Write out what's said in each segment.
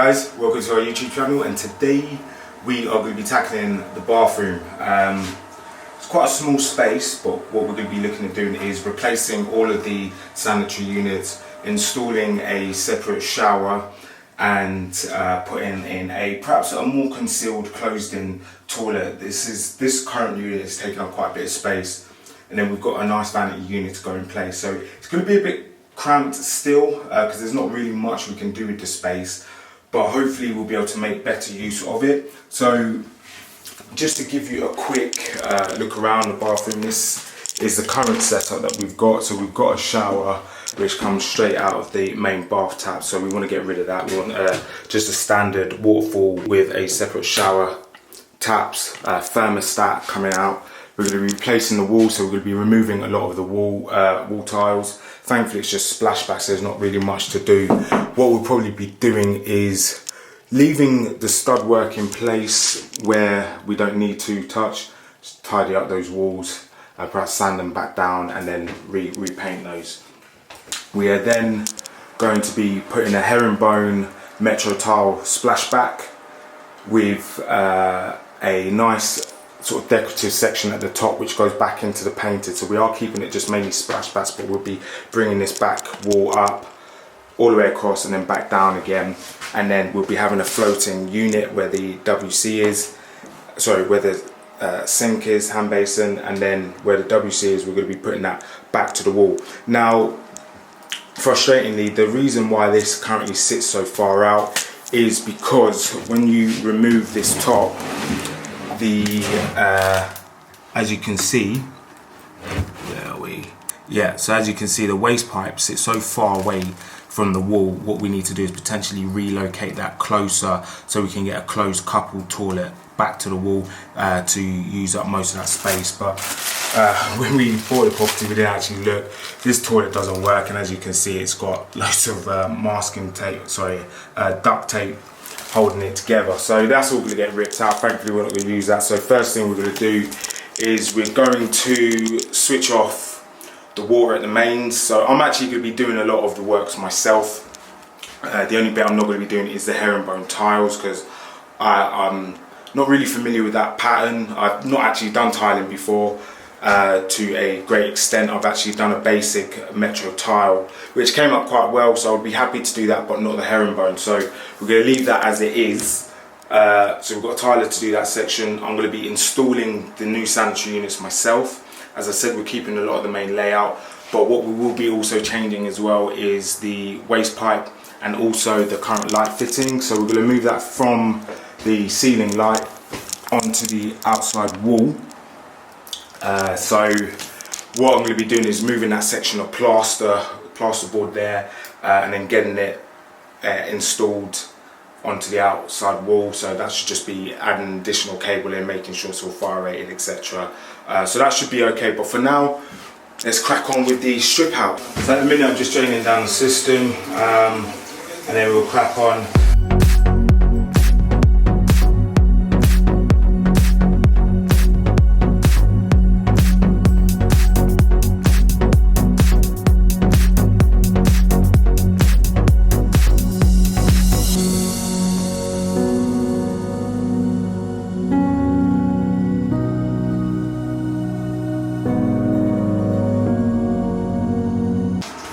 guys, welcome to our YouTube channel, and today we are going to be tackling the bathroom. It's quite a small space, but what we're going to be looking at doing is replacing all of the sanitary units, installing a separate shower, and putting in perhaps a more concealed, closed-in toilet. This current unit is taking up quite a bit of space, and then we've got a nice vanity unit to go in place. So it's going to be a bit cramped still because there's not really much we can do with the space, but hopefully we'll be able to make better use of it. So just to give you a quick look around the bathroom, this is the current setup that we've got. So we've got a shower which comes straight out of the main bath tap, so we want to get rid of that. We want just a standard waterfall with a separate shower, taps, thermostat coming out. We're going to be replacing the wall, so we're going to be removing a lot of the wall tiles. Thankfully it's just splashbacks, so there's not really much to do. What we'll probably be doing is leaving the stud work in place where we don't need to touch, just tidy up those walls, perhaps sand them back down, and then repaint those. We are then going to be putting a herringbone metro tile splashback with a nice sort of decorative section at the top which goes back into the painted. So we are keeping it just mainly splashbacks, but we'll be bringing this back wall up all the way across and then back down again, and then we'll be having a floating unit where the WC is, sorry, where the sink is, hand basin, and then where the WC is, we're going to be putting that back to the wall. Now, frustratingly, the reason why this currently sits so far out is because when you remove this top, as you can see, so as you can see, the waste pipe sits so far away from the wall. What we need to do is potentially relocate that closer so we can get a closed coupled toilet back to the wall to use up most of that space. But when we bought the property, we didn't actually look. This toilet doesn't work, and as you can see, it's got loads of masking tape, duct tape holding it together. So that's all going to get ripped out. Thankfully we're not going to use that. So first thing we're going to do is we're going to switch off the water at the mains. So I'm actually going to be doing a lot of the works myself. The only bit I'm not going to be doing is the herringbone tiles, because I'm not really familiar with that pattern. I've not actually done tiling before to a great extent. I've actually done a basic metro tile which came up quite well, so I'd be happy to do that, but not the herringbone. So we're going to leave that as it is. So we've got a tiler to do that section. I'm going to be installing the new sanitary units myself. As I said, we're keeping a lot of the main layout, but what we will be also changing as well is the waste pipe and also the current light fitting. So we're going to move that from the ceiling light onto the outside wall. So what I'm going to be doing is moving that section of plasterboard there, and then getting it installed onto the outside wall. So that should just be adding additional cable in, making sure it's all fire rated, etc. So that should be okay, but for now let's crack on with the strip out. So at the minute I'm just draining down the system, and then we'll crack on.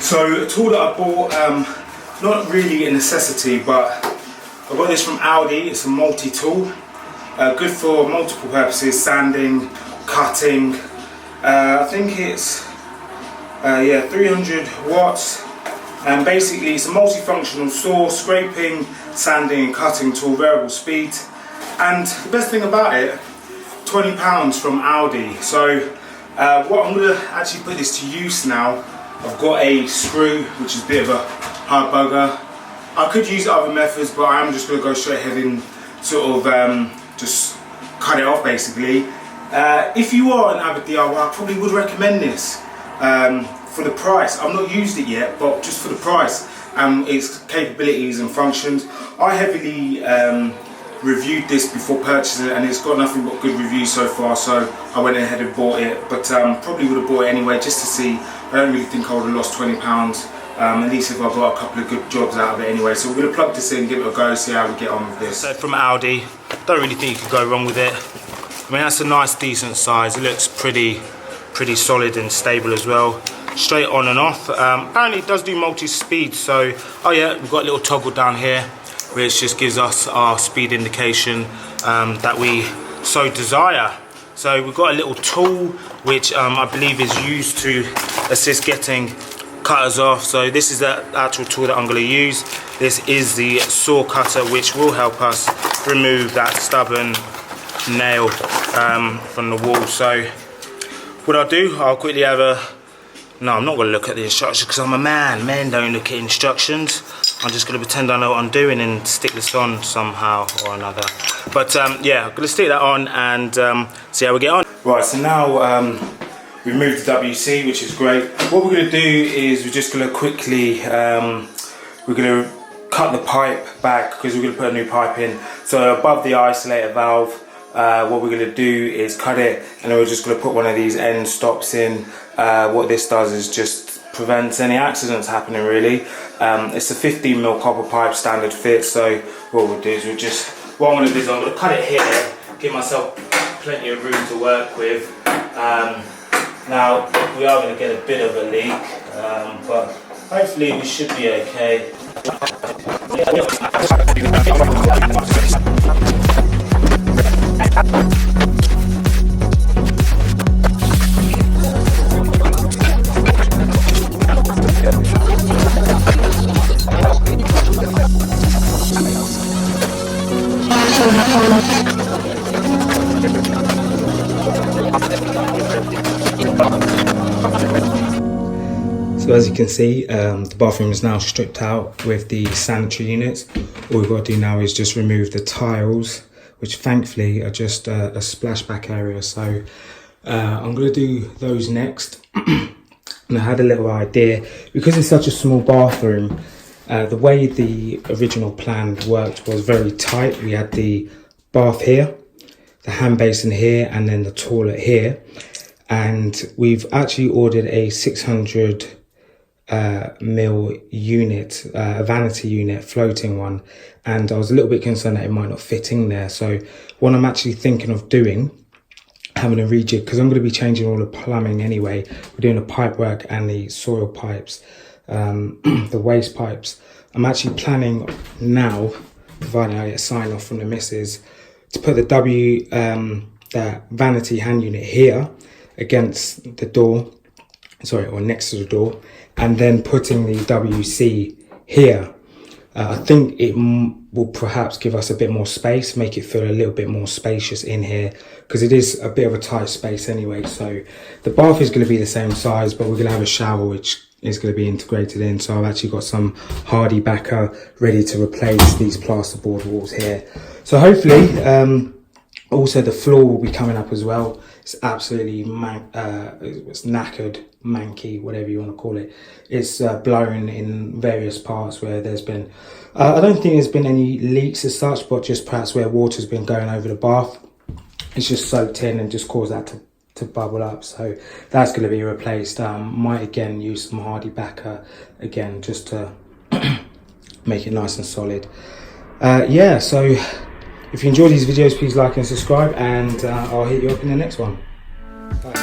So a tool that I bought, not really a necessity, but I got this from Aldi. It's a multi-tool, good for multiple purposes: sanding, cutting. I think it's 300 watts, and basically it's a multifunctional saw, scraping, sanding and cutting tool, variable speed. And the best thing about it, £20 from Aldi. So what I'm going to actually put this to use now. I've got a screw, which is a bit of a hard bugger. I could use other methods, but I am just going to go straight ahead and sort of just cut it off basically. If you are an avid DIY, I probably would recommend this for the price. I've not used it yet, but just for the price and its capabilities and functions. I heavily reviewed this before purchasing it, and it's got nothing but good reviews so far, so I went ahead and bought it. But probably would have bought it anyway just to see. I don't really think I would have lost £20 At least if I've got a couple of good jobs out of it anyway. So we're going to plug this in, give it a go, see how we get on with this. So from Audi, don't really think you could go wrong with it. I mean, that's a nice decent size. It looks pretty solid and stable as well. Straight on and off. Apparently it does do multi-speed, so oh yeah, we've got a little toggle down here which just gives us our speed indication that we so desire. So we've got a little tool which I believe is used to assist getting cutters off. So this is the actual tool that I'm going to use. This is the saw cutter, which will help us remove that stubborn nail from the wall. So what I'll do, I'll quickly have a... No, I'm not going to look at the instructions because I'm a man. Men don't look at instructions. I'm just going to pretend I know what I'm doing and stick this on somehow or another. But yeah, I'm going to stick that on and see how we get on. Right, so now we've moved the WC, which is great. What we're going to do is we're just going to quickly, we're going to cut the pipe back because we're going to put a new pipe in. So above the isolator valve, what we're going to do is cut it, and then we're just going to put one of these end stops in. What this does is just prevents any accidents happening really. It's a 15mm copper pipe standard fit, so what we'll do is what I'm going to do is I'm going to cut it here, give myself plenty of room to work with. Now we are going to get a bit of a leak, but hopefully we should be okay. So as you can see, the bathroom is now stripped out with the sanitary units. All we've got to do now is just remove the tiles, which thankfully are just a splashback area. So I'm going to do those next. And I had a little idea, because it's such a small bathroom, the way the original plan worked was very tight. We had the bath here, the hand basin here, and then the toilet here. And we've actually ordered a 600 mil unit, a vanity unit, floating one, and I was a little bit concerned that it might not fit in there. So what I'm actually thinking of doing, having a rejig, because I'm going to be changing all the plumbing anyway. We're doing the pipe work and the soil pipes, the waste pipes. I'm actually planning now, providing I get sign off from the missus, to put the vanity hand unit here against the door, sorry, or next to the door, and then putting the WC here. I think it will perhaps give us a bit more space, make it feel a little bit more spacious in here, because it is a bit of a tight space anyway. So the bath is going to be the same size, but we're going to have a shower which is going to be integrated in. So I've actually got some hardy backer ready to replace these plasterboard walls here. So hopefully, also the floor will be coming up as well. It's absolutely it's knackered, manky, whatever you want to call it. It's blown in various parts where there's been, I don't think there's been any leaks as such, but just perhaps where water's been going over the bath. It's just soaked in and just caused that to bubble up. So that's going to be replaced. Might again use some hardy backer again, just to make it nice and solid. Yeah, so if you enjoy these videos, please like and subscribe, and I'll hit you up in the next one. Bye.